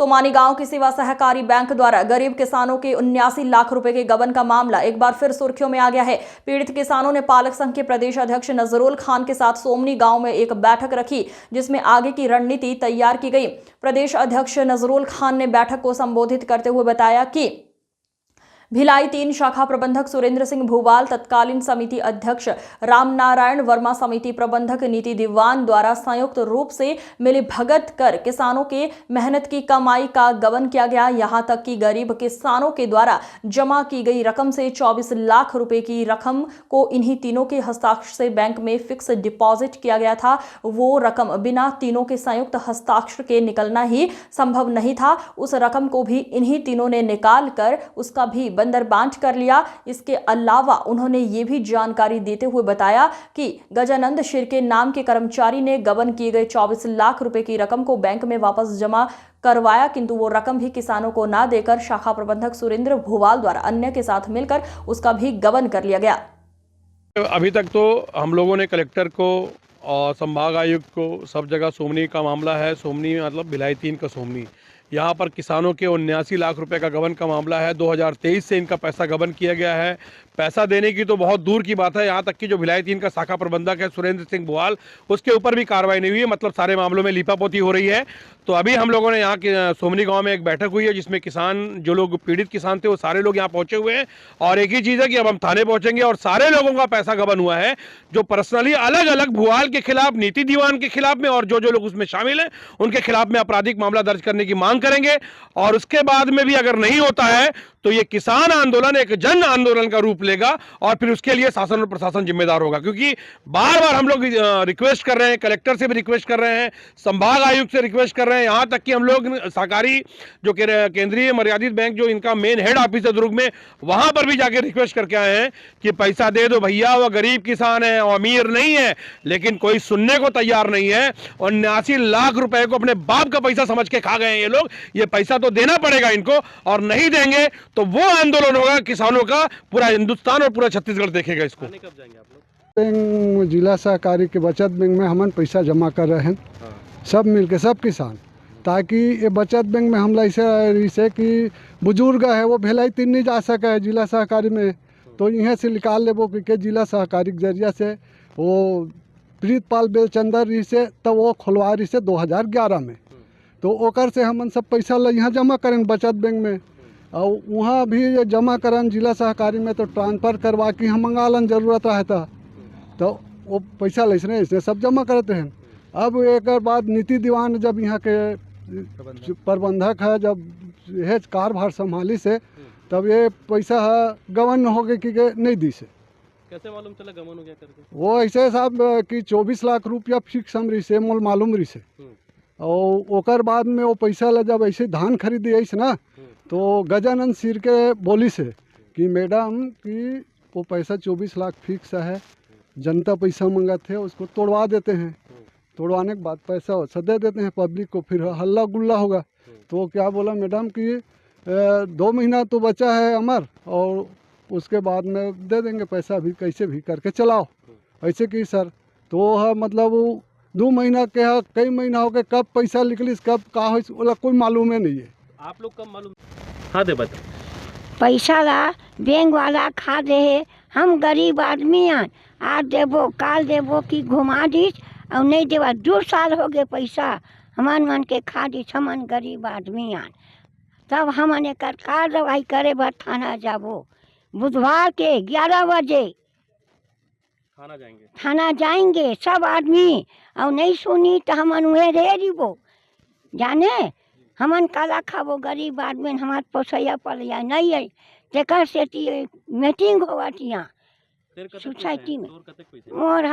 सोमानी गांव की सेवा सहकारी बैंक द्वारा गरीब किसानों के 79 लाख रुपए के गबन का मामला एक बार फिर सुर्खियों में आ गया है। पीड़ित किसानों ने पालक संघ के प्रदेश अध्यक्ष नजरुल खान के साथ सोमनी गांव में एक बैठक रखी, जिसमें आगे की रणनीति तैयार की गई। प्रदेश अध्यक्ष नजरुल खान ने बैठक को संबोधित करते हुए बताया कि भिलाई 3 शाखा प्रबंधक सुरेंद्र सिंह भूवाल, तत्कालीन समिति अध्यक्ष रामनारायण वर्मा, समिति प्रबंधक नीति दीवान द्वारा संयुक्त रूप से मिलीभगत कर किसानों के मेहनत की कमाई का गबन किया गया। यहां तक कि गरीब किसानों के द्वारा जमा की गई रकम से 24 लाख रुपए की रकम को इन्हीं तीनों के हस्ताक्षर से बैंक में फिक्स डिपॉजिट किया गया था। वो रकम बिना तीनों के संयुक्त हस्ताक्षर के निकलना ही संभव नहीं था। उस रकम को भी इन्हीं तीनों ने निकाल कर उसका भी बंदरबांट कर लिया। इसके अलावा उन्होंने ये भी जानकारी देते हुए बताया कि गजानंद शिर्के नाम के कर्मचारी ने गबन किए गए 24 लाख रुपए की रकम को बैंक में वापस जमा करवाया, किंतु वो रकम भी किसानों को ना देकर शाखा प्रबंधक सुरेंद्र भूवाल द्वारा अन्य के साथ मिलकर उसका भी गबन कर लिया गया। अभी तक तो हम लोगों ने कलेक्टर को और संभाग आयुक्त को सब जगह सोमनी का मामला है, सोमनी मतलब भिलाई 3 का सोमनी, यहाँ पर किसानों के 79 लाख रुपए का गबन का मामला है। 2023 से इनका पैसा गबन किया गया है। पैसा देने की तो बहुत दूर की बात है, यहाँ तक कि जो भिलाई 3 का शाखा प्रबंधक है सुरेंद्र सिंह भूवाल, उसके ऊपर भी कार्रवाई नहीं हुई है। मतलब सारे मामलों में लीपापोती हो रही है। तो अभी हम लोगों ने यहाँ के सोमनी गांव में एक बैठक हुई है, जिसमें किसान जो लोग पीड़ित किसान थे वो सारे लोग यहाँ पहुंचे हुए हैं। और एक ही चीज़ है कि अब हम थाने पहुंचेंगे और सारे लोगों का पैसा गबन हुआ है, जो पर्सनली अलग अलग भूवाल के खिलाफ, नीति दीवान के खिलाफ में और जो जो लोग उसमें शामिल हैं उनके खिलाफ में आपराधिक मामला दर्ज करने की मांग करेंगे। और उसके बाद में भी अगर नहीं होता है तो ये किसान आंदोलन एक जन आंदोलन का रूप लेगा और फिर उसके लिए शासन और प्रशासन जिम्मेदार होगा। क्योंकि बार बार हम लोग रिक्वेस्ट कर रहे हैं, कलेक्टर से भी रिक्वेस्ट कर रहे हैं, संभाग आयुक्त से रिक्वेस्ट कर रहे हैं, यहाँ तक कि हम लोग सहकारी जो केंद्रीय मर्यादित बैंक जो इनका मेन हेड ऑफिस है दुर्ग में, वहां पर भी जाके रिक्वेस्ट करके आए हैं कि पैसा दे दो भैया, वो गरीब किसान है, वो अमीर नहीं है। लेकिन कोई सुनने को तैयार नहीं है। 79 लाख रुपए को अपने बाप का पैसा समझ के खा गए हैं ये लोग। ये पैसा तो देना पड़ेगा इनको, और नहीं देंगे तो वो आंदोलन होगा किसानों का। पूरा हिंदुस्तान और पूरा छत्तीसगढ़ देखेगा इसको। कब जाएंगे आप लोग? जिला सहकारी के बचत बैंक में हम पैसा जमा कर रहे हैं, सब मिलके, सब किसान, ताकि ये बचत बैंक में हम ऐसे कि बुजुर्ग है वो भिलाई 3 नहीं जा सके जिला सहकारी में, तो यहाँ से निकाल ले वो कि जिला सहकारी के जरिया से वो प्रीतपाल बेलचंदर रही से तब वो खुलवा रही से 2011 में, तो ओकर से हम सब पैसा यहाँ जमा करें बचत बैंक में। और वहाँ भी जमा करन जिला सहकारी में तो ट्रांसफ़र करवा के हम मंगालन जरूरत रहता, तो वो पैसा लेसने इसने सब जमा करते हैं। अब एक बाद नीति दीवान जब यहाँ के प्रबंधक है, जब यह कार्यभार संभाली से, तब ये पैसा गबन हो गए कि नहीं दी से। कैसे मालूम चला गबन हो गया करके? वो ऐसे साहब कि 24 लाख रुपया फिक्स हम रही से मोल मालूम रही से। और ओकर बाद में वो पैसा ला जब ऐसे धान खरीदी ऐसे ना, तो गजानंद शिर्के बोली से कि मैडम कि वो पैसा 24 लाख फिक्स है, जनता पैसा मंगाते हैं उसको तोड़वा देते हैं, तोड़वाने के बाद पैसा वैसा दे देते हैं पब्लिक को, फिर हल्ला गुल्ला होगा। तो क्या बोला मैडम कि 2 महीना तो बचा है अमर, और उसके बाद में दे देंगे पैसा, भी कैसे भी करके चलाओ। ऐसे कि सर तो है मतलब 2 महीना के है, कई महीना हो गए, कब पैसा निकली कब का हो बोला कोई मालूम है नहीं है। आप लोग कब मालूम? हाँ दे बता। पैसा ला बैंक वाला खा दे है, हम गरीब आदमी हैं, आज देबो काल देबो कि घुमा दीस और नहीं देवा। 2 साल हो गए पैसा हमान मन के खा दीस, हमन गरीब आदमी हैं। तब हमन एक कार्रवाई करे बर थाना जाबो, बुधवार के 11 बजे थाना जाएंगे सब आदमी, और नहीं सुनी तो हमन उहे रह जीबो। जाने हमन काला खाबो, गरीब आदमी हमार पोसैया पलैया नहीं है, तेकर सेती मीटिंग होवत यहाँ सोसाइटी में। मोर